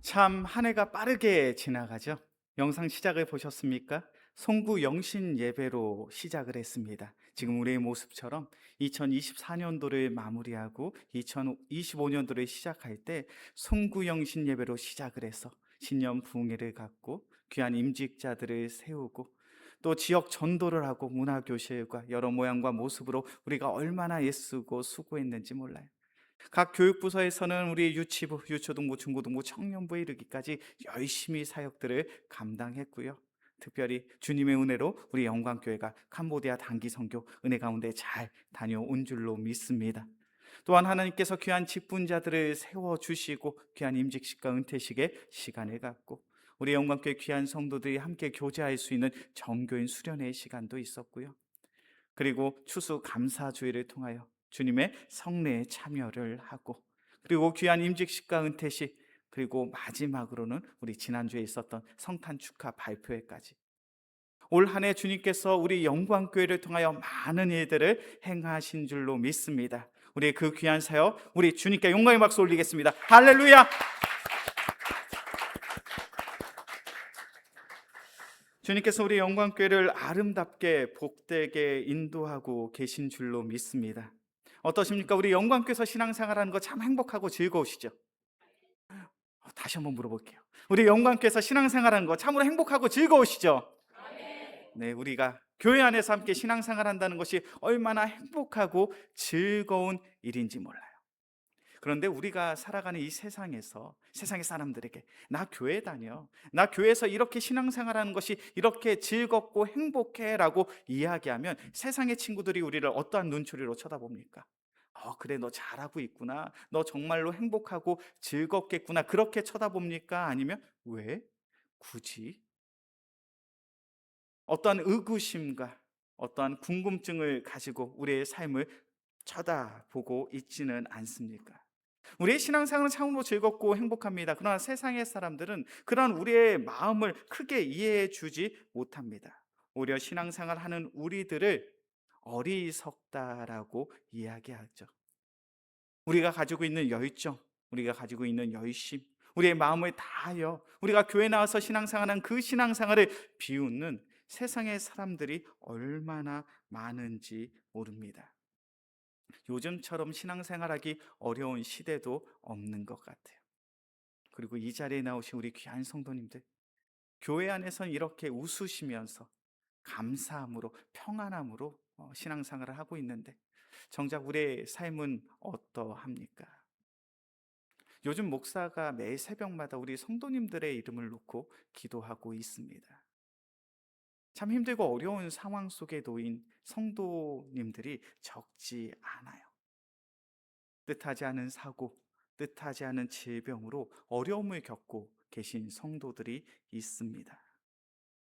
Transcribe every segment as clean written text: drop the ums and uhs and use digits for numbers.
참 한 해가 빠르게 지나가죠. 영상 시작을 보셨습니까? 송구 영신 예배로 시작을 했습니다. 지금 우리의 모습처럼 2024년도를 마무리하고 2025년도를 시작할 때 송구 영신 예배로 시작을 해서 신년 부흥회를 갖고 귀한 임직자들을 세우고 또 지역 전도를 하고 문화교실과 여러 모양과 모습으로 우리가 얼마나 애쓰고 수고했는지 몰라요. 각 교육부서에서는 우리 유치부, 유초등부, 중고등부, 청년부에 이르기까지 열심히 사역들을 감당했고요. 특별히 주님의 은혜로 우리 영광교회가 캄보디아 단기 선교 은혜 가운데 잘 다녀온 줄로 믿습니다. 또한 하나님께서 귀한 직분자들을 세워주시고 귀한 임직식과 은퇴식에 시간을 갖고 우리 영광교회 귀한 성도들이 함께 교제할 수 있는 정교인 수련회 시간도 있었고요. 그리고 추수 감사주의를 통하여 주님의 성례에 참여를 하고, 그리고 귀한 임직식과 은퇴식, 그리고 마지막으로는 우리 지난주에 있었던 성탄 축하 발표회까지 올 한 해 주님께서 우리 영광교회를 통하여 많은 일들을 행하신 줄로 믿습니다. 우리의 그 귀한 사역, 우리 주님께 영광의 박수 올리겠습니다. 할렐루야. 주님께서 우리 영광교회를 아름답게 복되게 인도하고 계신 줄로 믿습니다. 어떠십니까? 우리 영광교회에서 신앙생활하는 거 참 행복하고 즐거우시죠? 다시 한번 물어볼게요. 우리 영광교회에서 신앙생활하는 거 참으로 행복하고 즐거우시죠? 네, 우리가 교회 안에서 함께 신앙생활한다는 것이 얼마나 행복하고 즐거운 일인지 몰라요. 그런데 우리가 살아가는 이 세상에서 세상의 사람들에게 나 교회 다녀, 나 교회에서 이렇게 신앙생활하는 것이 이렇게 즐겁고 행복해라고 이야기하면 세상의 친구들이 우리를 어떠한 눈초리로 쳐다봅니까? 그래, 너 잘하고 있구나, 너 정말로 행복하고 즐겁겠구나, 그렇게 쳐다봅니까? 아니면 왜? 굳이? 어떠한 의구심과 어떠한 궁금증을 가지고 우리의 삶을 쳐다보고 있지는 않습니까? 우리의 신앙생활은 참으로 즐겁고 행복합니다. 그러나 세상의 사람들은 그런 우리의 마음을 크게 이해해 주지 못합니다. 오히려 신앙생활 하는 우리들을 어리석다라고 이야기하죠. 우리가 가지고 있는 열정, 우리가 가지고 있는 열심, 우리의 마음을 다하여 우리가 교회 나와서 신앙생활한 그 신앙생활을 비웃는 세상의 사람들이 얼마나 많은지 모릅니다. 요즘처럼 신앙생활하기 어려운 시대도 없는 것 같아요. 그리고 이 자리에 나오신 우리 귀한 성도님들, 교회 안에선 이렇게 웃으시면서 감사함으로 평안함으로 신앙생활을 하고 있는데 정작 우리의 삶은 어떠합니까? 요즘 목사가 매 새벽마다 우리 성도님들의 이름을 놓고 기도하고 있습니다. 참 힘들고 어려운 상황 속에 놓인 성도님들이 적지 않아요. 뜻하지 않은 사고, 뜻하지 않은 질병으로 어려움을 겪고 계신 성도들이 있습니다.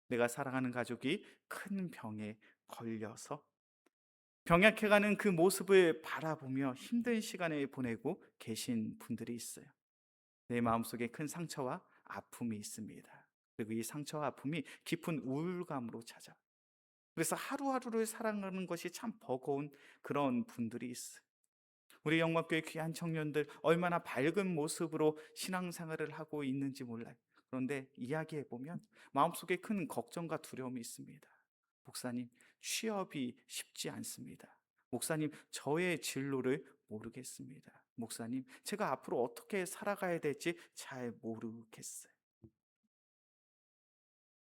내가 사랑하는 가족이 큰 병에 걸려서 병약해가는 그 모습을 바라보며 힘든 시간을 보내고 계신 분들이 있어요. 내 마음속에 큰 상처와 아픔이 있습니다. 그리고 이 상처와 아픔이 깊은 우울감으로 찾아. 그래서 하루하루를 살아가는 것이 참 버거운 그런 분들이 있어요. 우리 영광교회 귀한 청년들 얼마나 밝은 모습으로 신앙생활을 하고 있는지 몰라요. 그런데 이야기해보면 마음속에 큰 걱정과 두려움이 있습니다. 목사님, 취업이 쉽지 않습니다. 목사님, 저의 진로를 모르겠습니다. 목사님, 제가 앞으로 어떻게 살아가야 될지 잘 모르겠어요.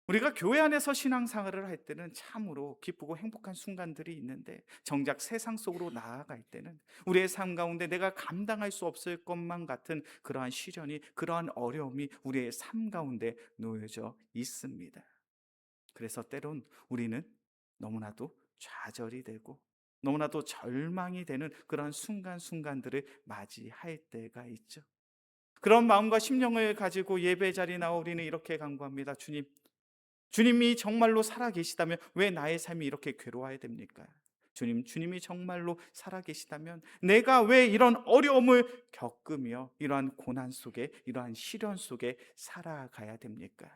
우리가 교회 안에서 신앙생활을 할 때는 참으로 기쁘고 행복한 순간들이 있는데 정작 세상 속으로 나아갈 때는 우리의 삶 가운데 내가 감당할 수 없을 것만 같은 그러한 시련이, 그러한 어려움이 우리의 삶 가운데 놓여져 있습니다. 그래서 때론 우리는 너무나도 좌절이 되고 너무나도 절망이 되는 그러한 순간순간들을 맞이할 때가 있죠. 그런 마음과 심령을 가지고 예배 자리에 나와 우리는 이렇게 간구합니다. 주님이 정말로 살아계시다면 왜 나의 삶이 이렇게 괴로워야 됩니까? 주님이 정말로 살아계시다면 내가 왜 이런 어려움을 겪으며 이러한 고난 속에, 이러한 시련 속에 살아가야 됩니까?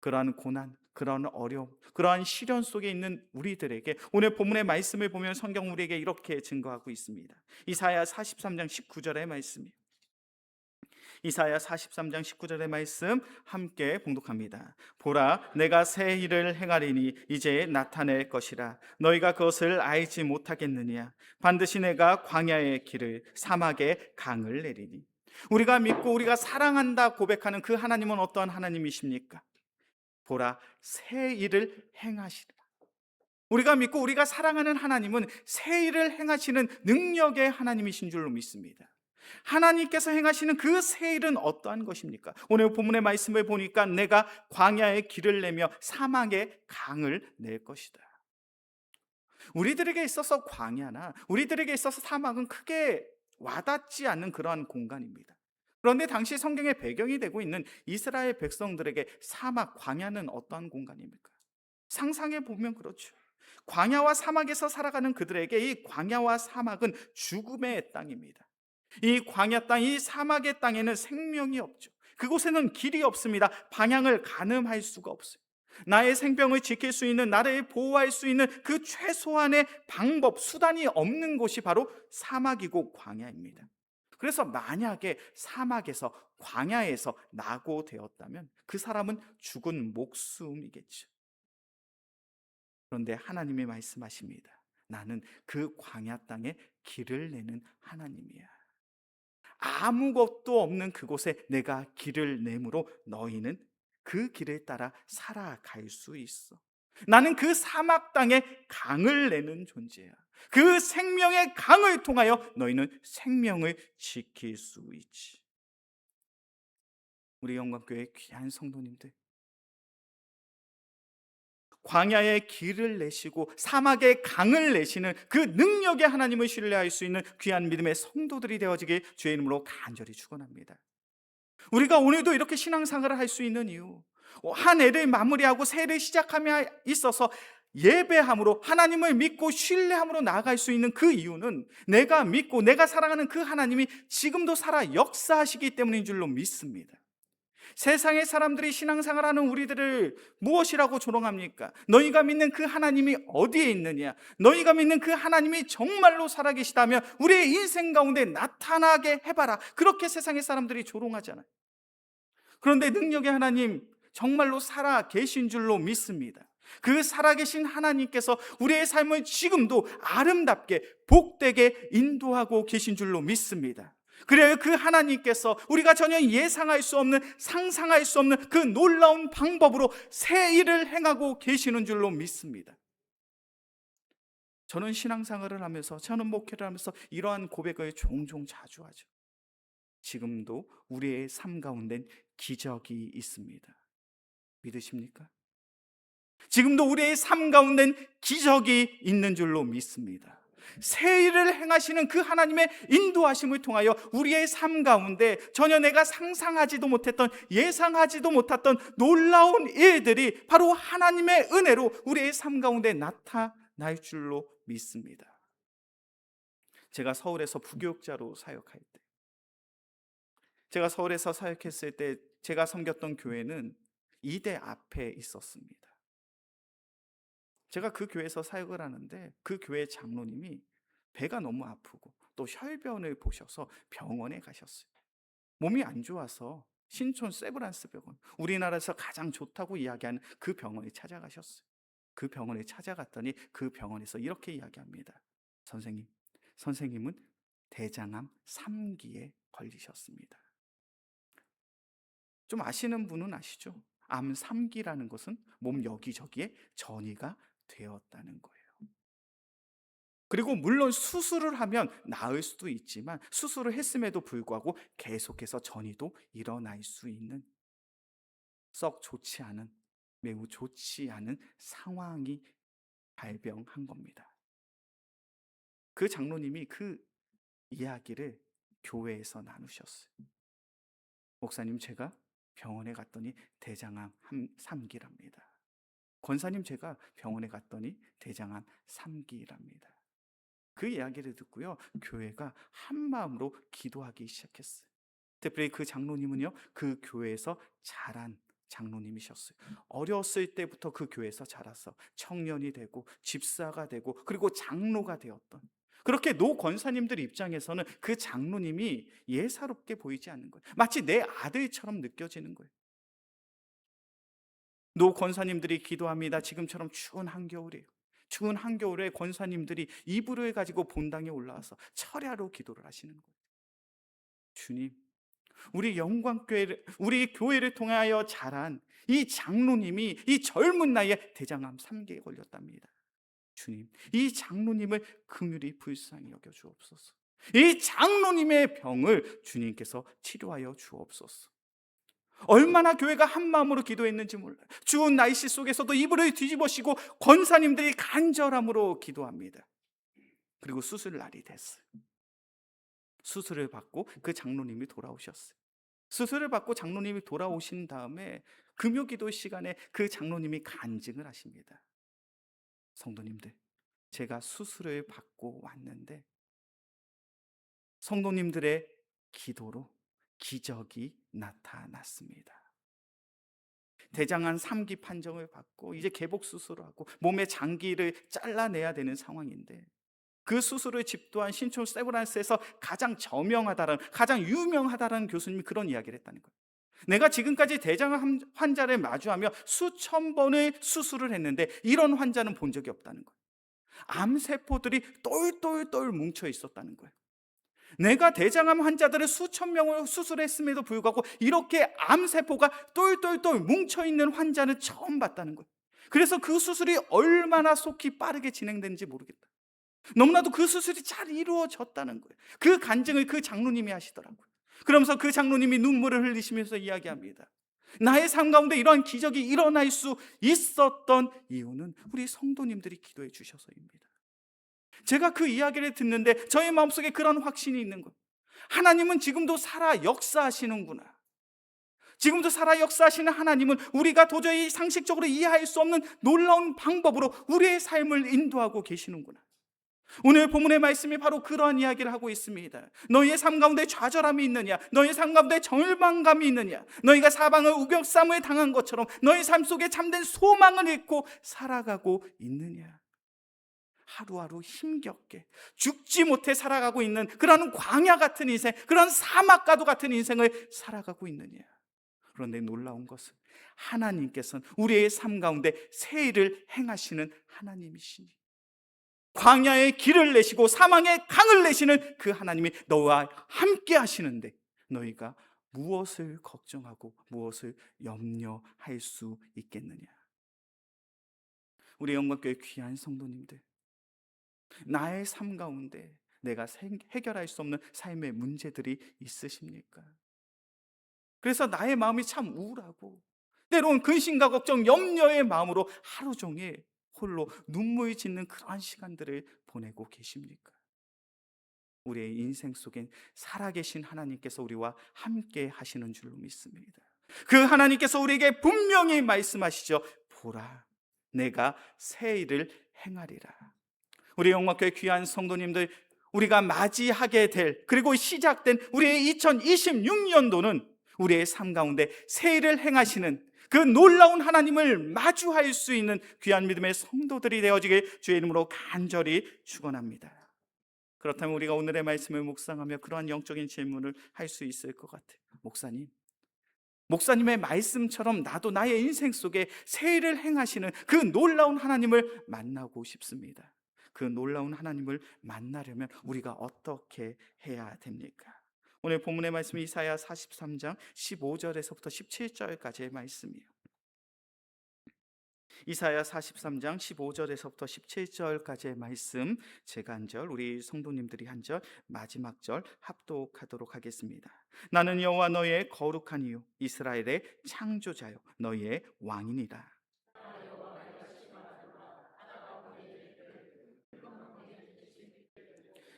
그러한 고난, 그러한 어려움, 그러한 시련 속에 있는 우리들에게 오늘 본문의 말씀을 보면 성경 우리에게 이렇게 증거하고 있습니다. 이사야 43장 19절의 말씀이에요. 이사야 43장 19절의 말씀 함께 봉독합니다. 보라, 내가 새 일을 행하리니 이제 나타낼 것이라. 너희가 그것을 알지 못하겠느냐. 반드시 내가 광야의 길을, 사막의 강을 내리니. 우리가 믿고 우리가 사랑한다 고백하는 그 하나님은 어떠한 하나님이십니까? 보라, 새 일을 행하시리라. 우리가 믿고 우리가 사랑하는 하나님은 새 일을 행하시는 능력의 하나님이신 줄로 믿습니다. 하나님께서 행하시는 그 새 일은 어떠한 것입니까? 오늘 본문의 말씀을 보니까 내가 광야의 길을 내며 사막의 강을 낼 것이다. 우리들에게 있어서 광야나 우리들에게 있어서 사막은 크게 와닿지 않는 그러한 공간입니다. 그런데 당시 성경의 배경이 되고 있는 이스라엘 백성들에게 사막, 광야는 어떠한 공간입니까? 상상해 보면 그렇죠. 광야와 사막에서 살아가는 그들에게 이 광야와 사막은 죽음의 땅입니다. 이 광야 땅, 이 사막의 땅에는 생명이 없죠. 그곳에는 길이 없습니다. 방향을 가늠할 수가 없어요. 나의 생명을 지킬 수 있는, 나를 보호할 수 있는 그 최소한의 방법, 수단이 없는 곳이 바로 사막이고 광야입니다. 그래서 만약에 사막에서, 광야에서 낙오되었다면 그 사람은 죽은 목숨이겠죠. 그런데 하나님이 말씀하십니다. 나는 그 광야 땅에 길을 내는 하나님이야. 아무것도 없는 그곳에 내가 길을 내므로 너희는 그 길을 따라 살아갈 수 있어. 나는 그 사막 땅에 강을 내는 존재야. 그 생명의 강을 통하여 너희는 생명을 지킬 수 있지. 우리 영광교회 귀한 성도님들, 광야의 길을 내시고 사막의 강을 내시는 그 능력의 하나님을 신뢰할 수 있는 귀한 믿음의 성도들이 되어지길 주의 이름으로 간절히 축원합니다. 우리가 오늘도 이렇게 신앙생활을 할 수 있는 이유, 한 해를 마무리하고 새해를 시작함에 있어서 예배함으로 하나님을 믿고 신뢰함으로 나아갈 수 있는 그 이유는 내가 믿고 내가 사랑하는 그 하나님이 지금도 살아 역사하시기 때문인 줄로 믿습니다. 세상의 사람들이 신앙생활하는 우리들을 무엇이라고 조롱합니까? 너희가 믿는 그 하나님이 어디에 있느냐? 너희가 믿는 그 하나님이 정말로 살아계시다면 우리의 인생 가운데 나타나게 해봐라. 그렇게 세상의 사람들이 조롱하잖아요. 그런데 능력의 하나님 정말로 살아계신 줄로 믿습니다. 그 살아계신 하나님께서 우리의 삶을 지금도 아름답게 복되게 인도하고 계신 줄로 믿습니다. 그래요, 그 하나님께서 우리가 전혀 예상할 수 없는, 상상할 수 없는 그 놀라운 방법으로 새 일을 행하고 계시는 줄로 믿습니다. 저는 신앙생활을 하면서, 저는 목회를 하면서 이러한 고백을 종종 자주 하죠. 지금도 우리의 삶 가운데는 기적이 있습니다. 믿으십니까? 지금도 우리의 삶 가운데는 기적이 있는 줄로 믿습니다. 새 일을 행하시는 그 하나님의 인도하심을 통하여 우리의 삶 가운데 전혀 내가 상상하지도 못했던, 예상하지도 못했던 놀라운 일들이 바로 하나님의 은혜로 우리의 삶 가운데 나타날 줄로 믿습니다. 제가 서울에서 부교육자로 사역할 때, 제가 서울에서 사역했을 때 제가 섬겼던 교회는 이대 앞에 있었습니다. 제가 그 교회에서 사역을 하는데 그 교회 장로님이 배가 너무 아프고 또 혈변을 보셔서 병원에 가셨어요. 몸이 안 좋아서 신촌 세브란스 병원, 우리나라에서 가장 좋다고 이야기하는 그 병원에 찾아가셨어요. 그 병원에 찾아갔더니 그 병원에서 이렇게 이야기합니다. 선생님은 대장암 3기에 걸리셨습니다. 좀 아시는 분은 아시죠? 암 3기라는 것은 몸 여기저기에 전이가 되었다는 거예요. 그리고 물론 수술을 하면 나을 수도 있지만 수술을 했음에도 불구하고 계속해서 전이도 일어날 수 있는 썩 좋지 않은, 매우 좋지 않은 상황이 발병한 겁니다. 그 장로님이 그 이야기를 교회에서 나누셨어요. 목사님, 제가 병원에 갔더니 대장암 3기랍니다. 권사님, 제가 병원에 갔더니 대장암 3기랍니다. 그 이야기를 듣고요, 교회가 한 마음으로 기도하기 시작했어요. 특별히 그 장로님은요, 그 교회에서 자란 장로님이셨어요. 어렸을 때부터 그 교회에서 자라서 청년이 되고 집사가 되고 그리고 장로가 되었던, 그렇게 노 권사님들 입장에서는 그 장로님이 예사롭게 보이지 않는 거예요. 마치 내 아들처럼 느껴지는 거예요. 노 권사님들이 기도합니다. 지금처럼 추운 한겨울이에요. 추운 한겨울에 권사님들이 이불을 가지고 본당에 올라와서 철야로 기도를 하시는 거예요. 주님, 우리 영광교회를, 우리 교회를 통하여 자란 이 장로님이 이 젊은 나이에 대장암 3기에 걸렸답니다. 주님, 이 장로님을 긍휼히 불쌍히 여겨 주옵소서. 이 장로님의 병을 주님께서 치료하여 주옵소서. 얼마나 교회가 한 마음으로 기도했는지 몰라요. 추운 날씨 속에서도 이불을 뒤집어쓰고 권사님들이 간절함으로 기도합니다. 그리고 수술 날이 됐어요. 수술을 받고 그 장로님이 돌아오셨어요. 수술을 받고 장로님이 돌아오신 다음에 금요기도 시간에 그 장로님이 간증을 하십니다. 성도님들, 제가 수술을 받고 왔는데 성도님들의 기도로 기적이 나타났습니다. 대장암 3기 판정을 받고 이제 개복 수술을 하고 몸의 장기를 잘라내야 되는 상황인데, 그 수술을 집도한 신촌 세브란스에서 가장 저명하다는, 가장 유명하다는 교수님이 그런 이야기를 했다는 거예요. 내가 지금까지 대장암 환자를 마주하며 수천 번의 수술을 했는데 이런 환자는 본 적이 없다는 거예요. 암세포들이 똘똘똘 뭉쳐 있었다는 거예요. 내가 대장암 환자들을 수천 명을 수술했음에도 불구하고 이렇게 암세포가 똘똘똘 뭉쳐있는 환자는 처음 봤다는 거예요. 그래서 그 수술이 얼마나 속히 빠르게 진행되는지 모르겠다. 너무나도 그 수술이 잘 이루어졌다는 거예요. 그 간증을 그 장로님이 하시더라고요. 그러면서 그 장로님이 눈물을 흘리시면서 이야기합니다. 나의 삶 가운데 이러한 기적이 일어날 수 있었던 이유는 우리 성도님들이 기도해 주셔서입니다. 제가 그 이야기를 듣는데 저의 마음속에 그런 확신이 있는 거예요. 하나님은 지금도 살아 역사하시는구나. 지금도 살아 역사하시는 하나님은 우리가 도저히 상식적으로 이해할 수 없는 놀라운 방법으로 우리의 삶을 인도하고 계시는구나. 오늘 본문의 말씀이 바로 그러한 이야기를 하고 있습니다. 너희의 삶 가운데 좌절함이 있느냐? 너희의 삶 가운데 절망감이 있느냐? 너희가 사방을 우겨쌈을 당한 것처럼 너희 삶 속에 참된 소망을 잃고 살아가고 있느냐? 하루하루 힘겹게 죽지 못해 살아가고 있는 그런 광야 같은 인생, 그런 사막가도 같은 인생을 살아가고 있느냐? 그런데 놀라운 것은 하나님께서는 우리의 삶 가운데 새 일을 행하시는 하나님이시니, 광야의 길을 내시고 사망의 강을 내시는 그 하나님이 너와 함께 하시는데 너희가 무엇을 걱정하고 무엇을 염려할 수 있겠느냐? 우리 영광교회 귀한 성도님들, 나의 삶 가운데 내가 해결할 수 없는 삶의 문제들이 있으십니까? 그래서 나의 마음이 참 우울하고 때로는 근심과 걱정, 염려의 마음으로 하루 종일 홀로 눈물 짓는 그러한 시간들을 보내고 계십니까? 우리의 인생 속엔 살아계신 하나님께서 우리와 함께 하시는 줄로 믿습니다. 그 하나님께서 우리에게 분명히 말씀하시죠. 보라, 내가 새 일을 행하리라. 우리 영광교회 귀한 성도님들, 우리가 맞이하게 될, 그리고 시작된 우리의 2026년도는 우리의 삶 가운데 새 일을 행하시는 그 놀라운 하나님을 마주할 수 있는 귀한 믿음의 성도들이 되어지길 주의 이름으로 간절히 축원합니다. 그렇다면 우리가 오늘의 말씀을 묵상하며 그러한 영적인 질문을 할 수 있을 것 같아요. 목사님의 말씀처럼 나도 나의 인생 속에 새 일을 행하시는 그 놀라운 하나님을 만나고 싶습니다. 그 놀라운 하나님을 만나려면 우리가 어떻게 해야 됩니까? 오늘 본문의 말씀이 이사야 43장 15절에서부터 17절까지의 말씀이에요. 이사야 43장 15절에서부터 17절까지의 말씀, 제가 한 절, 우리 성도님들이 한 절, 마지막 절 합독하도록 하겠습니다. 나는 여호와 너희의 거룩한 이유, 이스라엘의 창조자요 너희의 왕이니라.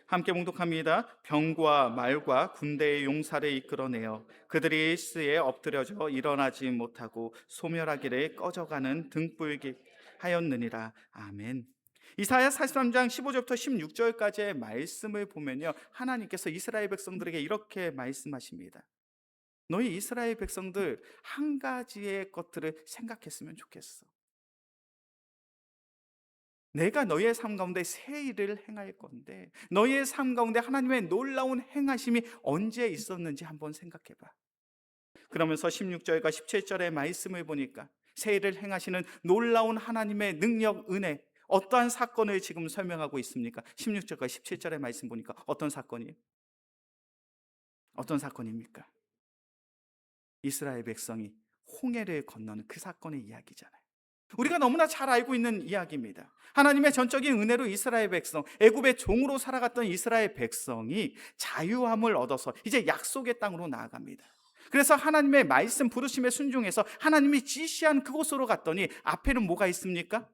함께 봉독합니다. 병과 말과 군대의 용사를 이끌어내어 그들이 스에 엎드려져 일어나지 못하고 소멸하기를 꺼져가는 등불기 하였느니라. 아멘. 이사야 43장 15절부터 16절까지의 말씀을 보면요, 하나님께서 이스라엘 백성들에게 이렇게 말씀하십니다. 너희 이스라엘 백성들 한 가지의 것들을 생각했으면 좋겠어. 내가 너희의 삶 가운데 새 일을 행할 건데 너희의 삶 가운데 하나님의 놀라운 행하심이 언제 있었는지 한번 생각해 봐. 그러면서 16절과 17절의 말씀을 보니까 새 일을 행하시는 놀라운 하나님의 능력, 은혜, 어떠한 사건을 지금 설명하고 있습니까? 16절과 17절의 말씀 보니까 어떤 사건이에요? 어떤 사건입니까? 이스라엘 백성이 홍해를 건너는 그 사건의 이야기잖아요. 우리가 너무나 잘 알고 있는 이야기입니다. 하나님의 전적인 은혜로 이스라엘 백성, 애굽의 종으로 살아갔던 이스라엘 백성이 자유함을 얻어서 이제 약속의 땅으로 나아갑니다. 그래서 하나님의 말씀 부르심에 순종해서 하나님이 지시한 그곳으로 갔더니 앞에는 뭐가 있습니까?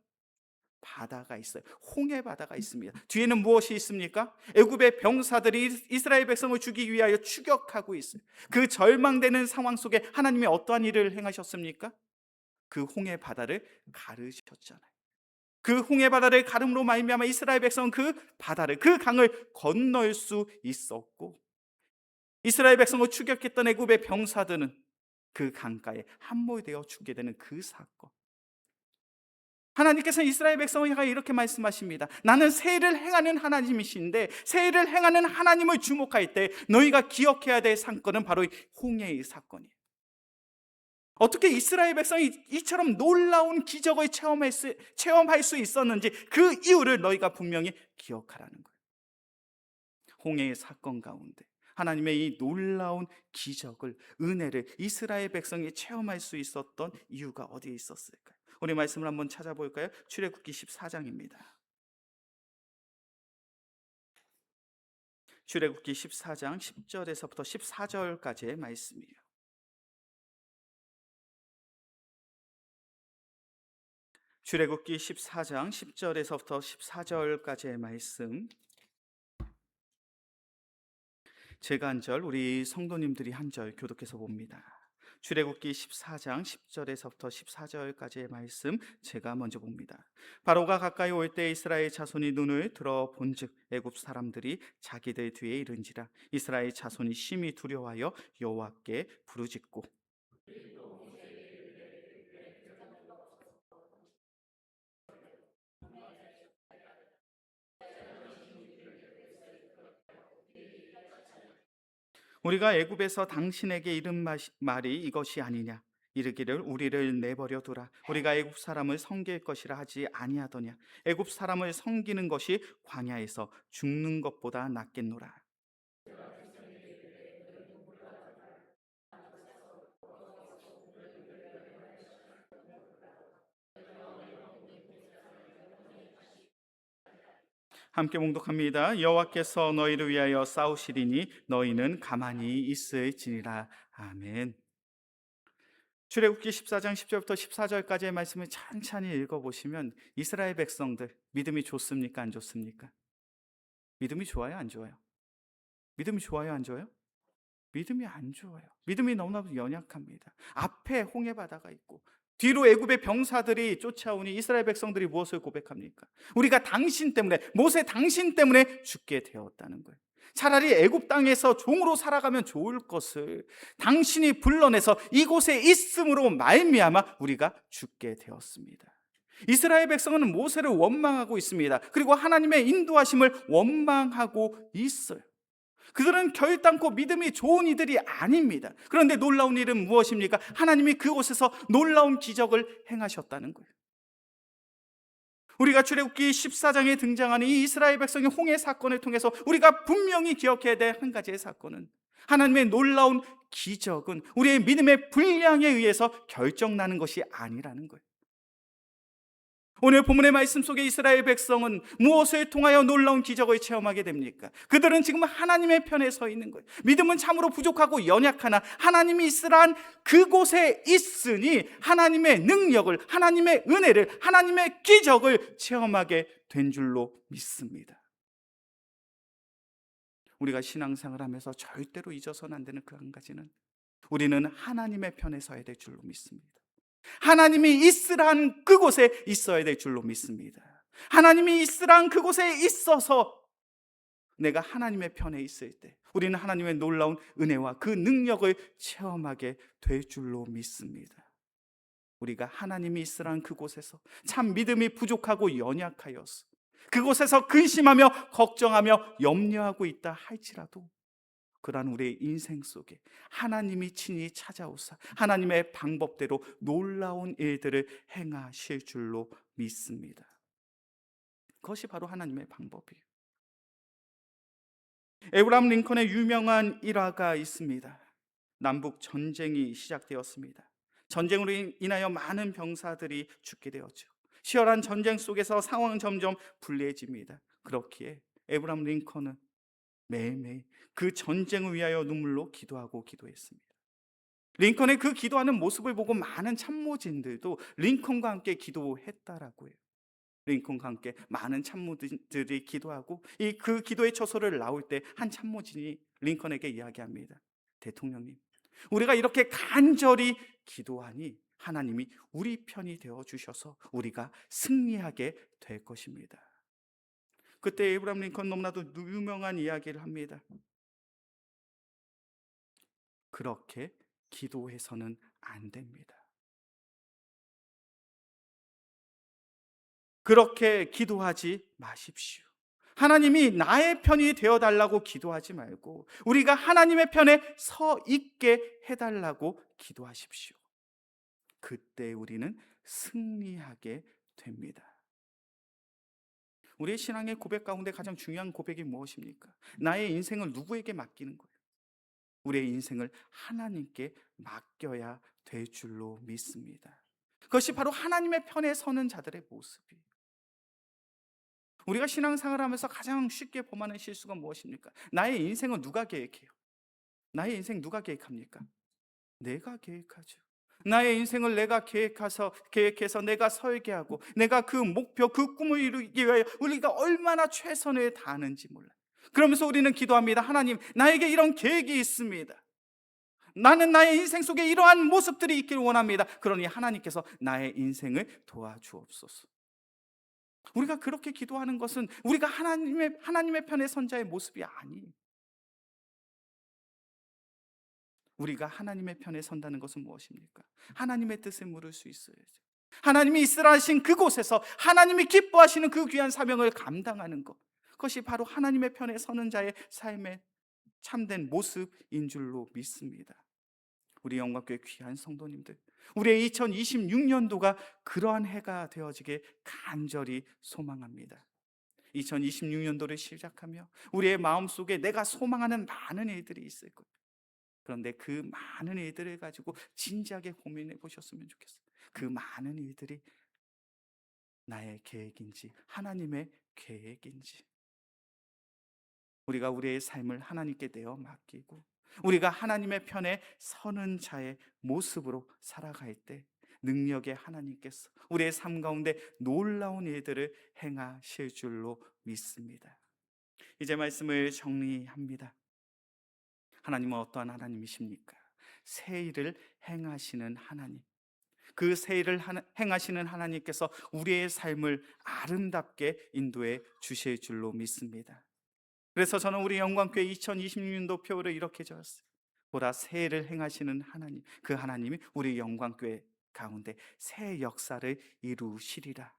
바다가 있어요. 홍해 바다가 있습니다. 뒤에는 무엇이 있습니까? 애굽의 병사들이 이스라엘 백성을 죽이기 위하여 추격하고 있어요. 그 절망되는 상황 속에 하나님이 어떠한 일을 행하셨습니까? 그 홍해 바다를 가르셨잖아요. 그 홍해 바다를 가름으로 말미암아 이스라엘 백성은 그 바다를, 그 강을 건널 수 있었고, 이스라엘 백성을 추격했던 애굽의 병사들은 그 강가에 함몰되어 죽게 되는 그 사건. 하나님께서 이스라엘 백성을 향하여 이렇게 말씀하십니다. 나는 새 일을 행하는 하나님이신데 새 일을 행하는 하나님을 주목할 때 너희가 기억해야 될 사건은 바로 이 홍해의 사건이에요. 어떻게 이스라엘 백성이 이처럼 놀라운 기적을 체험할 수 있었는지 그 이유를 너희가 분명히 기억하라는 거예요. 홍해의 사건 가운데 하나님의 이 놀라운 기적을, 은혜를 이스라엘 백성이 체험할 수 있었던 이유가 어디에 있었을까요? 우리 말씀을 한번 찾아볼까요? 출애굽기 14장입니다. 출애굽기 14장 10절에서부터 14절까지의 말씀이에요. 출애굽기 14장 10절에서부터 14절까지의 말씀, 제가 한 절, 우리 성도님들이 한 절 교독해서 봅니다. 출애굽기 14장 10절에서부터 14절까지의 말씀 제가 먼저 봅니다. 바로가 가까이 올 때 이스라엘 자손이 눈을 들어 본즉 애굽 사람들이 자기들 뒤에 이른지라. 이스라엘 자손이 심히 두려워하여 여호와께 부르짖고, 우리가 애굽에서 당신에게 이른 말이 이것이 아니냐? 이르기를 우리를 내버려 두라. 우리가 애굽 사람을 섬길 것이라 하지 아니하더냐? 애굽 사람을 섬기는 것이 광야에서 죽는 것보다 낫겠노라. 함께 봉독합니다. 여호와께서 너희를 위하여 싸우시리니 너희는 가만히 있을지니라. 아멘. 출애굽기 14장 10절부터 14절까지의 말씀을 찬찬히 읽어보시면 이스라엘 백성들 믿음이 좋습니까? 안 좋습니까? 믿음이 좋아요? 안 좋아요? 믿음이 좋아요? 안 좋아요? 믿음이 안 좋아요. 믿음이 너무나도 연약합니다. 앞에 홍해 바다가 있고 뒤로 애굽의 병사들이 쫓아오니 이스라엘 백성들이 무엇을 고백합니까? 우리가 당신 때문에, 모세 당신 때문에 죽게 되었다는 거예요. 차라리 애굽 땅에서 종으로 살아가면 좋을 것을 당신이 불러내서 이곳에 있음으로 말미암아 우리가 죽게 되었습니다. 이스라엘 백성은 모세를 원망하고 있습니다. 그리고 하나님의 인도하심을 원망하고 있어요. 그들은 결단코 믿음이 좋은 이들이 아닙니다. 그런데 놀라운 일은 무엇입니까? 하나님이 그곳에서 놀라운 기적을 행하셨다는 거예요. 우리가 출애굽기 14장에 등장하는 이 이스라엘 백성의 홍해 사건을 통해서 우리가 분명히 기억해야 될 한 가지의 사건은, 하나님의 놀라운 기적은 우리의 믿음의 분량에 의해서 결정나는 것이 아니라는 거예요. 오늘 본문의 말씀 속에 이스라엘 백성은 무엇을 통하여 놀라운 기적을 체험하게 됩니까? 그들은 지금 하나님의 편에 서 있는 거예요. 믿음은 참으로 부족하고 연약하나 하나님이 있으란 그곳에 있으니 하나님의 능력을, 하나님의 은혜를, 하나님의 기적을 체험하게 된 줄로 믿습니다. 우리가 신앙생활 하면서 절대로 잊어서는 안 되는 그 한 가지는, 우리는 하나님의 편에 서야 될 줄로 믿습니다. 하나님이 있으란 그곳에 있어야 될 줄로 믿습니다. 하나님이 있으란 그곳에 있어서 내가 하나님의 편에 있을 때 우리는 하나님의 놀라운 은혜와 그 능력을 체험하게 될 줄로 믿습니다. 우리가 하나님이 있으라는 그곳에서 참 믿음이 부족하고 연약하여서 그곳에서 근심하며 걱정하며 염려하고 있다 할지라도 그러한 우리의 인생 속에 하나님이 친히 찾아오사 하나님의 방법대로 놀라운 일들을 행하실 줄로 믿습니다. 그것이 바로 하나님의 방법이에요. 에브라함 링컨의 유명한 일화가 있습니다. 남북 전쟁이 시작되었습니다. 전쟁으로 인하여 많은 병사들이 죽게 되었죠. 치열한 전쟁 속에서 상황은 점점 불리해집니다. 그렇기에 에브라함 링컨은 매일매일 그 전쟁을 위하여 눈물로 기도하고 기도했습니다. 링컨의 그 기도하는 모습을 보고 많은 참모진들도 링컨과 함께 기도했다라고 해요. 링컨과 함께 많은 참모들이 기도하고 그 기도의 처소를 나올 때 한 참모진이 링컨에게 이야기합니다. 대통령님, 우리가 이렇게 간절히 기도하니 하나님이 우리 편이 되어 주셔서 우리가 승리하게 될 것입니다. 그때 에이브람 링컨 너무나도 유명한 이야기를 합니다. 그렇게 기도해서는 안 됩니다. 그렇게 기도하지 마십시오. 하나님이 나의 편이 되어달라고 기도하지 말고 우리가 하나님의 편에 서 있게 해달라고 기도하십시오. 그때 우리는 승리하게 됩니다. 우리의 신앙의 고백 가운데 가장 중요한 고백이 무엇입니까? 나의 인생을 누구에게 맡기는 거예요? 우리의 인생을 하나님께 맡겨야 될 줄로 믿습니다. 그것이 바로 하나님의 편에 서는 자들의 모습이에요. 우리가 신앙생활을 하면서 가장 쉽게 범하는 실수가 무엇입니까? 나의 인생은 누가 계획해요? 나의 인생 누가 계획합니까? 내가 계획하죠. 나의 인생을 내가 계획해서 내가 설계하고 내가 그 목표, 그 꿈을 이루기 위하여 우리가 얼마나 최선을 다하는지 몰라요. 그러면서 우리는 기도합니다. 하나님, 나에게 이런 계획이 있습니다. 나는 나의 인생 속에 이러한 모습들이 있기를 원합니다. 그러니 하나님께서 나의 인생을 도와주옵소서. 우리가 그렇게 기도하는 것은 우리가 하나님의 편에 선 자의 모습이 아니에요. 우리가 하나님의 편에 선다는 것은 무엇입니까? 하나님의 뜻을 물을 수 있어야죠. 하나님이 있으라 하신 그곳에서 하나님이 기뻐하시는 그 귀한 사명을 감당하는 것, 그것이 바로 하나님의 편에 서는 자의 삶의 참된 모습인 줄로 믿습니다. 우리 영광교회 귀한 성도님들, 우리의 2026년도가 그러한 해가 되어지길 간절히 소망합니다. 2026년도를 시작하며 우리의 마음속에 내가 소망하는 많은 일들이 있을 거예요. 그런데 그 많은 일들을 가지고 진지하게 고민해 보셨으면 좋겠어요. 그 많은 일들이 나의 계획인지 하나님의 계획인지, 우리가 우리의 삶을 하나님께 내어 맡기고 우리가 하나님의 편에 서는 자의 모습으로 살아갈 때 능력의 하나님께서 우리의 삶 가운데 놀라운 일들을 행하실 줄로 믿습니다. 이제 말씀을 정리합니다. 하나님은 어떠한 하나님이십니까? 새 일을 행하시는 하나님. 그 새 일을 행하시는 하나님께서 우리의 삶을 아름답게 인도해 주실 줄로 믿습니다. 그래서 저는 우리 영광교회 2026년도 표를 이렇게 적었어요. 보라, 새 일을 행하시는 하나님, 그 하나님이 우리 영광교회 가운데 새 역사를 이루시리라.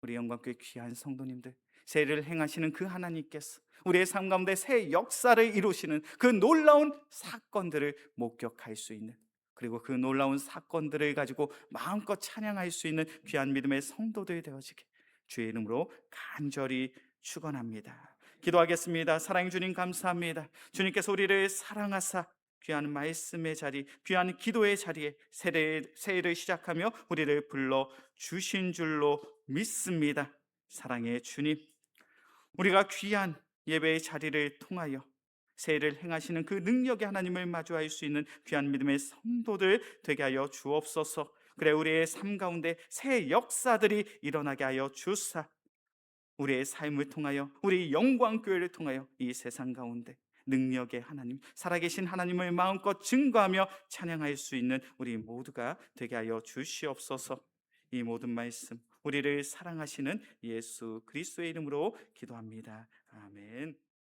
우리 영광교회 귀한 성도님들, 새 일을 행하시는 그 하나님께서 우리의 삶 가운데 새 역사를 이루시는 그 놀라운 사건들을 목격할 수 있는, 그리고 그 놀라운 사건들을 가지고 마음껏 찬양할 수 있는 귀한 믿음의 성도들이 되어지게 주의 이름으로 간절히 축원합니다. 기도하겠습니다. 사랑의 주님, 감사합니다. 주님께서 우리를 사랑하사 귀한 말씀의 자리, 귀한 기도의 자리에 새해를 시작하며 우리를 불러 주신 줄로 믿습니다. 사랑의 주님, 우리가 귀한 예배의 자리를 통하여 새해를 행하시는 그 능력의 하나님을 마주할 수 있는 귀한 믿음의 성도들 되게 하여 주옵소서. 그래, 우리의 삶 가운데 새 역사들이 일어나게 하여 주사, 우리의 삶을 통하여, 우리 영광교회를 통하여 이 세상 가운데 능력의 하나님, 살아계신 하나님을 마음껏 증거하며 찬양할 수 있는 우리 모두가 되게 하여 주시옵소서. 이 모든 말씀 우리를 사랑하시는 예수 그리스도의 이름으로 기도합니다. 아멘.